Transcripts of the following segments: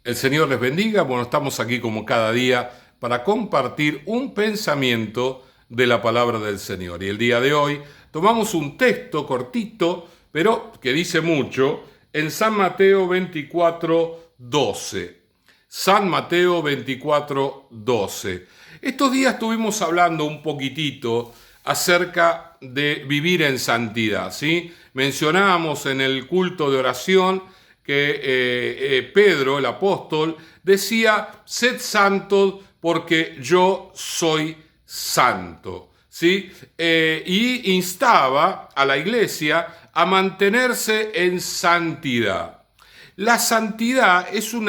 El Señor les bendiga. Bueno, estamos aquí como cada día para compartir un pensamiento de la palabra del Señor. Y el día de hoy tomamos un texto cortito, pero que dice mucho, en San Mateo 24:12. San Mateo 24:12. Estos días estuvimos hablando un poquitito acerca de vivir en santidad, ¿sí? Mencionábamos en el culto de oración que Pedro, el apóstol, decía, sed santos porque yo soy santo, ¿sí? Y instaba a la iglesia a mantenerse en santidad. La santidad es un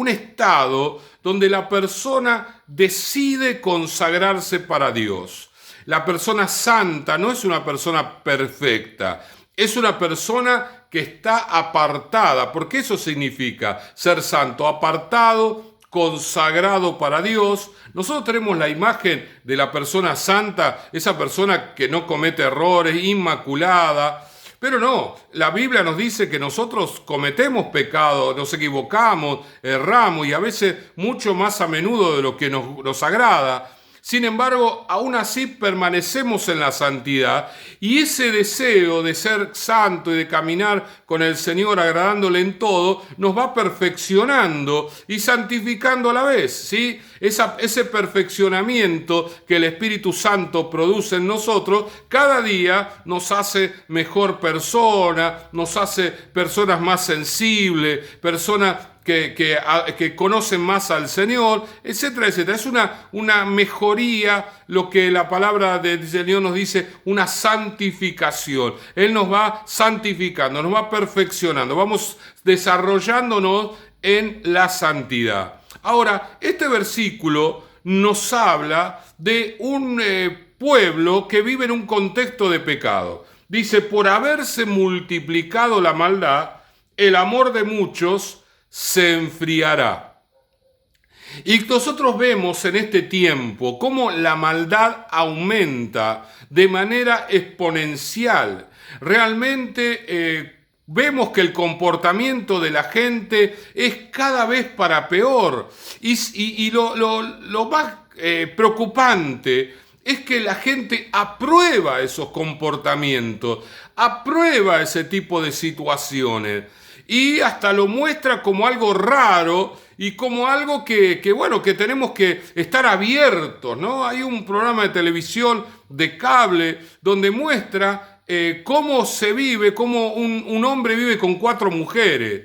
estado donde la persona decide consagrarse para Dios. La persona santa no es una persona perfecta, es una persona que está apartada, porque eso significa ser santo, apartado, consagrado para Dios. Nosotros tenemos la imagen de la persona santa, esa persona que no comete errores, inmaculada. Pero no, la Biblia nos dice que nosotros cometemos pecado, nos equivocamos, erramos y a veces mucho más a menudo de lo que nos agrada. Sin embargo, aún así permanecemos en la santidad y ese deseo de ser santo y de caminar con el Señor agradándole en todo nos va perfeccionando y santificando a la vez, ¿sí? Ese perfeccionamiento que el Espíritu Santo produce en nosotros cada día nos hace mejor persona, nos hace personas más sensibles, personas que conocen más al Señor, etcétera, etcétera. Es una mejoría, lo que la palabra del Señor nos dice, una santificación. Él nos va santificando, nos va perfeccionando, vamos desarrollándonos en la santidad. Ahora, este versículo nos habla de un pueblo que vive en un contexto de pecado. Dice, por haberse multiplicado la maldad, el amor de muchos se enfriará. Y nosotros vemos en este tiempo cómo la maldad aumenta de manera exponencial. Realmente vemos que el comportamiento de la gente es cada vez para peor. Y lo más preocupante es que la gente aprueba esos comportamientos, aprueba ese tipo de situaciones. Y hasta lo muestra como algo raro y como algo que tenemos que estar abiertos, ¿no? Hay un programa de televisión de cable donde muestra cómo se vive, cómo un hombre vive con 4 mujeres,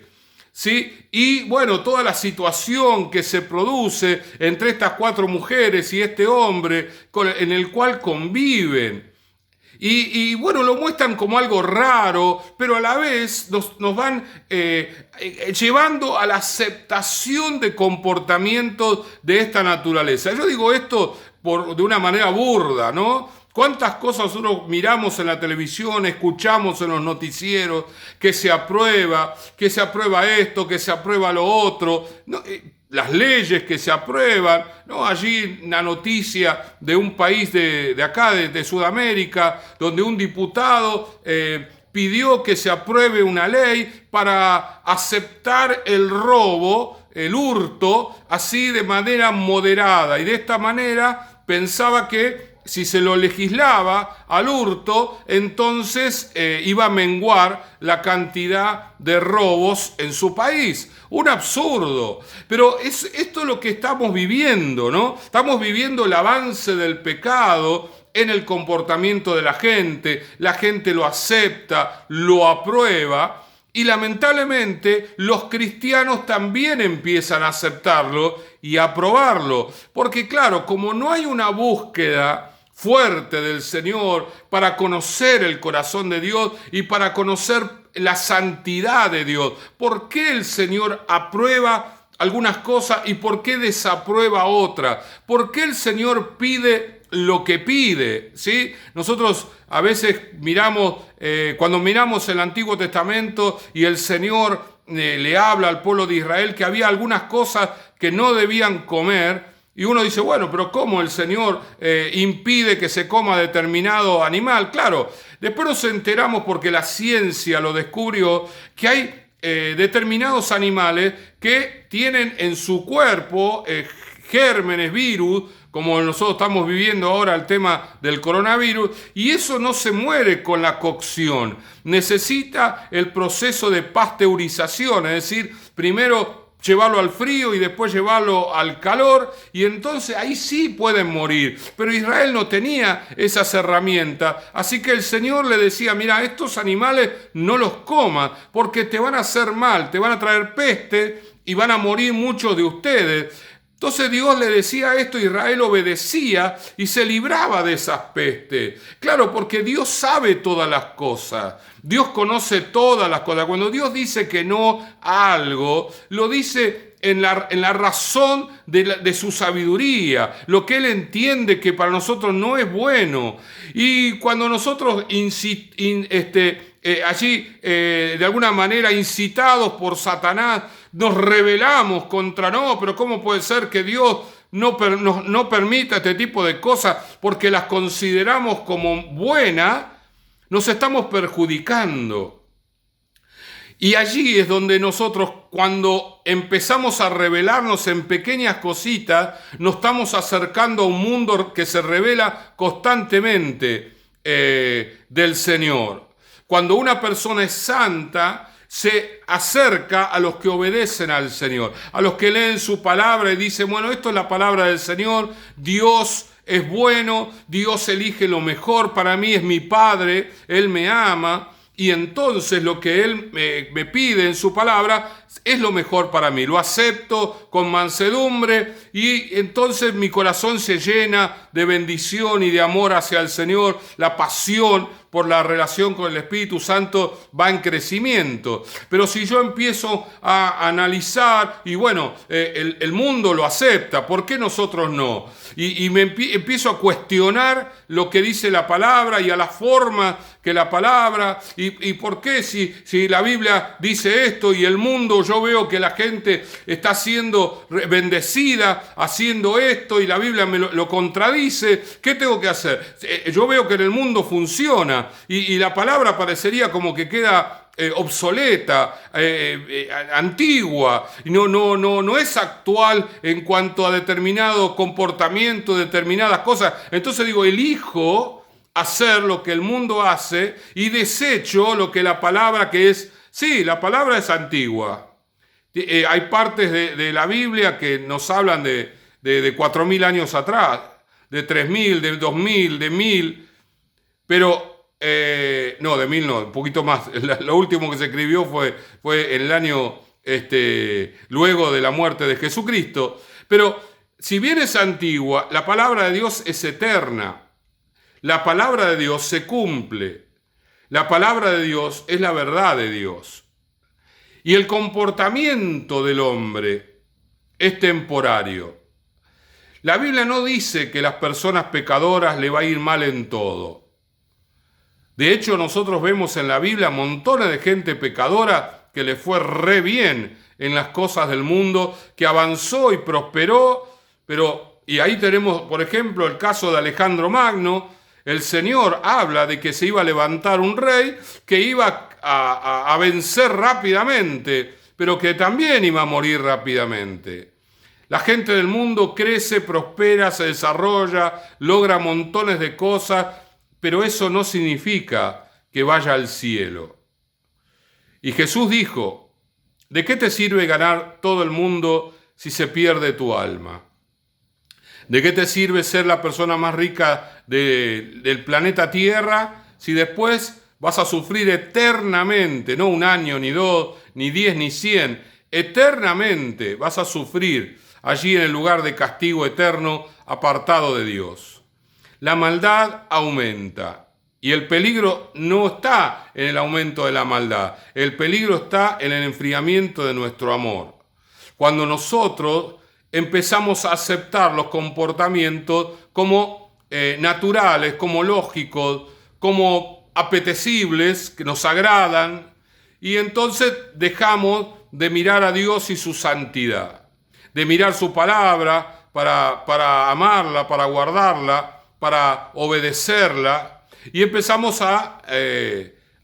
¿sí? Y bueno, toda la situación que se produce entre estas 4 mujeres y este hombre en el cual conviven. Y bueno, lo muestran como algo raro, pero a la vez nos van llevando a la aceptación de comportamientos de esta naturaleza. Yo digo esto de una manera burda, ¿no? ¿Cuántas cosas nosotros miramos en la televisión, escuchamos en los noticieros, que se aprueba esto, que se aprueba lo otro? No, las leyes que se aprueban, ¿no? Allí una noticia de un país de acá, de Sudamérica, donde un diputado pidió que se apruebe una ley para aceptar el robo, el hurto, así de manera moderada. Y de esta manera pensaba que si se lo legislaba al hurto, entonces iba a menguar la cantidad de robos en su país. Un absurdo. Pero esto es lo que estamos viviendo, ¿no? Estamos viviendo el avance del pecado en el comportamiento de la gente lo acepta, lo aprueba, y lamentablemente los cristianos también empiezan a aceptarlo y a aprobarlo. Porque claro, como no hay una búsqueda fuerte del Señor para conocer el corazón de Dios y para conocer la santidad de Dios, ¿por qué el Señor aprueba algunas cosas y por qué desaprueba otras? ¿Por qué el Señor pide lo que pide? ¿Sí? Nosotros a veces miramos, cuando miramos el Antiguo Testamento y el Señor le habla al pueblo de Israel que había algunas cosas que no debían comer, y uno dice, bueno, pero ¿cómo el Señor impide que se coma determinado animal? Claro, después nos enteramos porque la ciencia lo descubrió, que hay determinados animales que tienen en su cuerpo gérmenes, virus, como nosotros estamos viviendo ahora el tema del coronavirus, y eso no se muere con la cocción. Necesita el proceso de pasteurización, es decir, primero llevarlo al frío y después llevarlo al calor, y entonces ahí sí pueden morir. Pero Israel no tenía esas herramientas, así que el Señor le decía, mira, estos animales no los comas, porque te van a hacer mal, te van a traer peste y van a morir muchos de ustedes. Entonces Dios le decía esto, Israel obedecía y se libraba de esas pestes. Claro, porque Dios sabe todas las cosas. Dios conoce todas las cosas. Cuando Dios dice que no a algo, lo dice en la razón de su sabiduría, lo que Él entiende que para nosotros no es bueno. Y cuando nosotros de alguna manera incitados por Satanás, nos rebelamos contra, no, pero ¿cómo puede ser que Dios no permita este tipo de cosas porque las consideramos como buenas? Nos estamos perjudicando. Y allí es donde nosotros, cuando empezamos a rebelarnos en pequeñas cositas, nos estamos acercando a un mundo que se revela constantemente del Señor. Cuando una persona es santa, se acerca a los que obedecen al Señor, a los que leen su palabra y dicen, bueno, esto es la palabra del Señor, Dios es bueno, Dios elige lo mejor, para mí es mi Padre, Él me ama, y entonces lo que Él me pide en su palabra es lo mejor para mí, lo acepto con mansedumbre y entonces mi corazón se llena de bendición y de amor hacia el Señor, la pasión por la relación con el Espíritu Santo va en crecimiento. Pero si yo empiezo a analizar, y bueno, el mundo lo acepta, ¿por qué nosotros no? Y me empiezo a cuestionar lo que dice la palabra y a la forma que la palabra, y por qué si la Biblia dice esto y el mundo, yo veo que la gente está siendo bendecida haciendo esto y la Biblia me lo contradice, ¿qué tengo que hacer? Yo veo que en el mundo funciona y la palabra parecería como que queda obsoleta, antigua, no es actual en cuanto a determinado comportamiento, determinadas cosas. Entonces digo, elijo hacer lo que el mundo hace y desecho lo que la palabra que es, sí, la palabra es antigua. Hay partes de la Biblia que nos hablan de 4.000 años atrás, de 3.000, de 2.000, de 1.000, pero no, de 1.000 no, un poquito más. Lo último que se escribió fue en el año luego de la muerte de Jesucristo. Pero si bien es antigua, la palabra de Dios es eterna. La palabra de Dios se cumple. La palabra de Dios es la verdad de Dios. Y el comportamiento del hombre es temporario. La Biblia no dice que las personas pecadoras le va a ir mal en todo. De hecho, nosotros vemos en la Biblia montones de gente pecadora que le fue re bien en las cosas del mundo, que avanzó y prosperó, y ahí tenemos, por ejemplo, el caso de Alejandro Magno. El Señor habla de que se iba a levantar un rey que iba a vencer rápidamente, pero que también iba a morir rápidamente. La gente del mundo crece, prospera, se desarrolla, logra montones de cosas, pero eso no significa que vaya al cielo. Y Jesús dijo, ¿de qué te sirve ganar todo el mundo si se pierde tu alma? ¿De qué te sirve ser la persona más rica del planeta Tierra si después vas a sufrir eternamente, no un año, ni 2, ni 10, ni 100, eternamente vas a sufrir allí en el lugar de castigo eterno apartado de Dios? La maldad aumenta y el peligro no está en el aumento de la maldad, el peligro está en el enfriamiento de nuestro amor. Cuando nosotros empezamos a aceptar los comportamientos como naturales, como lógicos, como apetecibles, que nos agradan, y entonces dejamos de mirar a Dios y su santidad, de mirar su palabra para amarla, para guardarla, para obedecerla, y empezamos a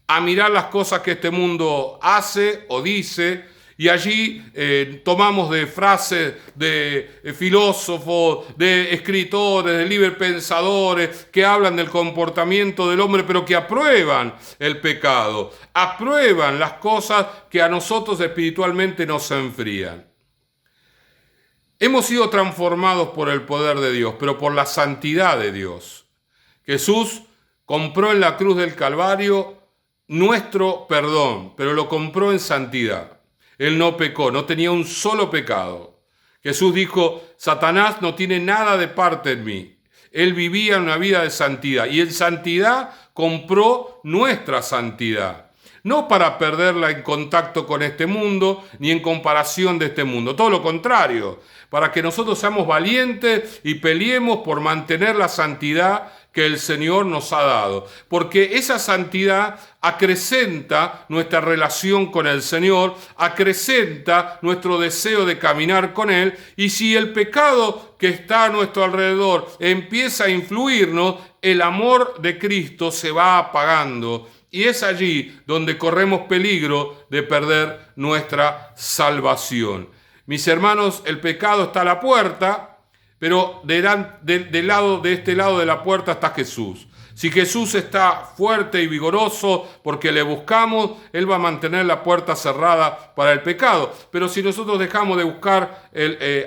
a mirar las cosas que este mundo hace o dice, y allí tomamos de frases de filósofos, de escritores, de librepensadores que hablan del comportamiento del hombre, pero que aprueban el pecado, aprueban las cosas que a nosotros espiritualmente nos enfrían. Hemos sido transformados por el poder de Dios, pero por la santidad de Dios. Jesús compró en la cruz del Calvario nuestro perdón, pero lo compró en santidad. Él no pecó, no tenía un solo pecado. Jesús dijo, Satanás no tiene nada de parte en mí. Él vivía una vida de santidad y en santidad compró nuestra santidad. No para perderla en contacto con este mundo, ni en comparación de este mundo. Todo lo contrario, para que nosotros seamos valientes y peleemos por mantener la santidad que el Señor nos ha dado. Porque esa santidad acrecenta nuestra relación con el Señor, acrecenta nuestro deseo de caminar con Él. Y si el pecado que está a nuestro alrededor empieza a influirnos, el amor de Cristo se va apagando. Y es allí donde corremos peligro de perder nuestra salvación. Mis hermanos, el pecado está a la puerta, pero de este lado de la puerta está Jesús. Si Jesús está fuerte y vigoroso porque le buscamos, Él va a mantener la puerta cerrada para el pecado. Pero si nosotros dejamos de buscar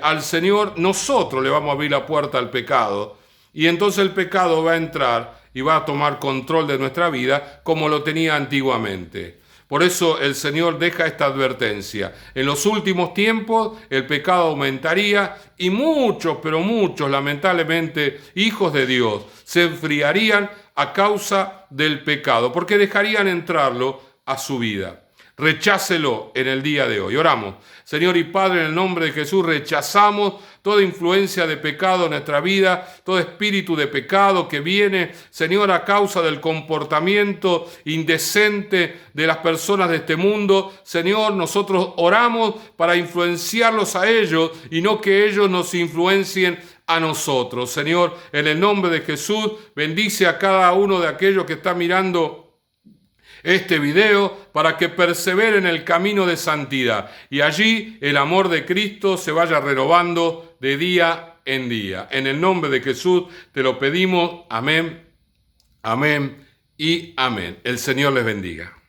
al Señor, nosotros le vamos a abrir la puerta al pecado. Y entonces el pecado va a entrar y va a tomar control de nuestra vida como lo tenía antiguamente. Por eso el Señor deja esta advertencia. En los últimos tiempos el pecado aumentaría y muchos, pero muchos, lamentablemente, hijos de Dios se enfriarían a causa del pecado, porque dejarían entrarlo a su vida. Rechácelo en el día de hoy. Oramos. Señor y Padre, en el nombre de Jesús, rechazamos toda influencia de pecado en nuestra vida, todo espíritu de pecado que viene, Señor, a causa del comportamiento indecente de las personas de este mundo. Señor, nosotros oramos para influenciarlos a ellos y no que ellos nos influencien a nosotros. Señor, en el nombre de Jesús, bendice a cada uno de aquellos que están mirando este video para que persevere en el camino de santidad y allí el amor de Cristo se vaya renovando de día en día. En el nombre de Jesús te lo pedimos. Amén, amén y amén. El Señor les bendiga.